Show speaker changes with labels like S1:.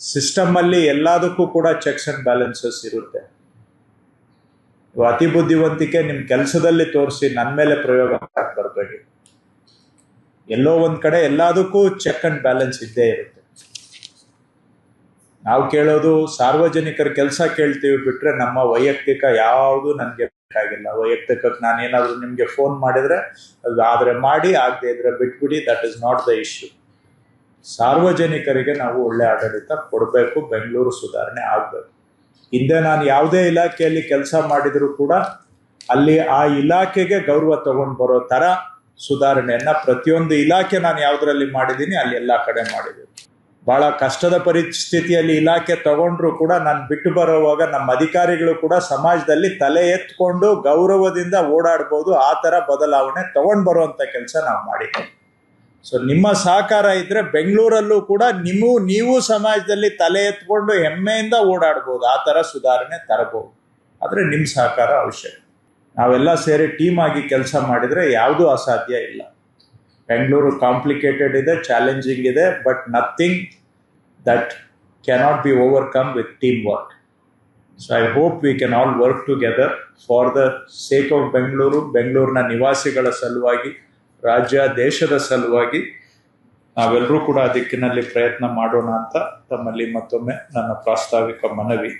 S1: System ಅಲ್ಲಿ ಎಲ್ಲದಕ್ಕೂ ಕೂಡ ಚೆಕ್ಸ್ ಅಂಡ್ ಬ್ಯಾಲೆನ್ಸಸ್ ಇರುತ್ತೆ. ಅತಿ ಬುದ್ಧಿವಂತಿಕೆ ನಿಮ್ ಕೆಲಸದಲ್ಲಿ ತೋರಿಸಿ ನನ್ನ ಮೇಲೆ ಪ್ರಯೋಗ ಬರಬೇಡಿ. ಎಲ್ಲೋ ಒಂದ್ ಕಡೆ ಎಲ್ಲದಕ್ಕೂ ಚೆಕ್ ಅಂಡ್ ಬ್ಯಾಲೆನ್ಸ್ ಇದ್ದೇ ಇರುತ್ತೆ. ನಾವು ಕೇಳೋದು ಸಾರ್ವಜನಿಕರ ಕೆಲಸ ಕೇಳ್ತೀವಿ ಬಿಟ್ರೆ ನಮ್ಮ ವೈಯಕ್ತಿಕ ಯಾವುದು ನನಗೆ ಬೇಕಾಗಿಲ್ಲ. ವೈಯಕ್ತಿಕಕ್ಕೆ ನಾನೇನಾದ್ರೂ ನಿಮ್ಗೆ ಫೋನ್ ಮಾಡಿದ್ರೆ ಅದು ಆದ್ರೆ ಮಾಡಿ, ಆಗದೆ ಇದ್ರೆ ಬಿಟ್ಬಿಡಿ. That is not the issue. ಸಾರ್ವಜನಿಕರಿಗೆ ನಾವು ಒಳ್ಳೆ ಆಡಳಿತ ಕೊಡಬೇಕು. ಬೆಂಗಳೂರು ಸುಧಾರಣೆ ಆಗಬೇಕು. ಹಿಂದೆ ನಾನು ಯಾವುದೇ ಇಲಾಖೆಯಲ್ಲಿ ಕೆಲಸ ಮಾಡಿದ್ರು ಕೂಡ ಅಲ್ಲಿ ಆ ಇಲಾಖೆಗೆ ಗೌರವ ತಗೊಂಡು ಬರೋ ತರ ಸುಧಾರಣೆಯನ್ನ ಪ್ರತಿಯೊಂದು ಇಲಾಖೆ ನಾನು ಯಾವುದರಲ್ಲಿ ಮಾಡಿದ್ದೀನಿ ಅಲ್ಲಿ ಎಲ್ಲ ಕಡೆ ಮಾಡಿದ್ದೀನಿ. ಬಹಳ ಕಷ್ಟದ ಪರಿಸ್ಥಿತಿಯಲ್ಲಿ ಇಲಾಖೆ ತಗೊಂಡ್ರು ಕೂಡ ನಾನು ಬಿಟ್ಟು ಬರೋವಾಗ ನಮ್ಮ ಅಧಿಕಾರಿಗಳು ಕೂಡ ಸಮಾಜದಲ್ಲಿ ತಲೆ ಎತ್ಕೊಂಡು ಗೌರವದಿಂದ ಓಡಾಡ್ಬೋದು. ಆ ತರ ಬದಲಾವಣೆ ತಗೊಂಡ್ ಬರುವಂತ ಕೆಲಸ ನಾವು ಮಾಡಿದ್ದೀವಿ. ಸೊ ನಿಮ್ಮ ಸಹಕಾರ ಇದ್ರೆ ಬೆಂಗಳೂರಲ್ಲೂ ಕೂಡ ನೀವು ಸಮಾಜದಲ್ಲಿ ತಲೆ ಎತ್ಕೊಂಡು ಹೆಮ್ಮೆಯಿಂದ ಓಡಾಡ್ಬೋದು. ಆ ತರ ಸುಧಾರಣೆ ತರಬಹುದು. ಆದ್ರೆ ನಿಮ್ಮ ಸಹಕಾರ ಅವಶ್ಯಕ. ನಾವೆಲ್ಲ ಸೇರಿ ಟೀಮ್ ಆಗಿ ಕೆಲಸ ಮಾಡಿದ್ರೆ ಯಾವುದೂ ಅಸಾಧ್ಯ ಇಲ್ಲ. ಬೆಂಗಳೂರು ಕಾಂಪ್ಲಿಕೇಟೆಡ್ ಇದೆ, ಚಾಲೆಂಜಿಂಗ್ ಇದೆ, but nothing that cannot be overcome with team work. So I hope we can all work together for the sake of Bengaluru, ಬೆಂಗಳೂರಿನ ನಿವಾಸಿಗಳ ಸಲುವಾಗಿ, ರಾಜ್ಯ ದೇಶದ ಸಲುವಾಗಿ ನಾವೆಲ್ಲರೂ ಕೂಡ ದಿಕ್ಕಿನಲ್ಲಿ ಪ್ರಯತ್ನ ಮಾಡೋಣ ಅಂತ ತಮ್ಮಲ್ಲಿ ಮತ್ತೊಮ್ಮೆ ನನ್ನ ಪ್ರಾಸ್ತಾವಿಕ ಮನವಿ.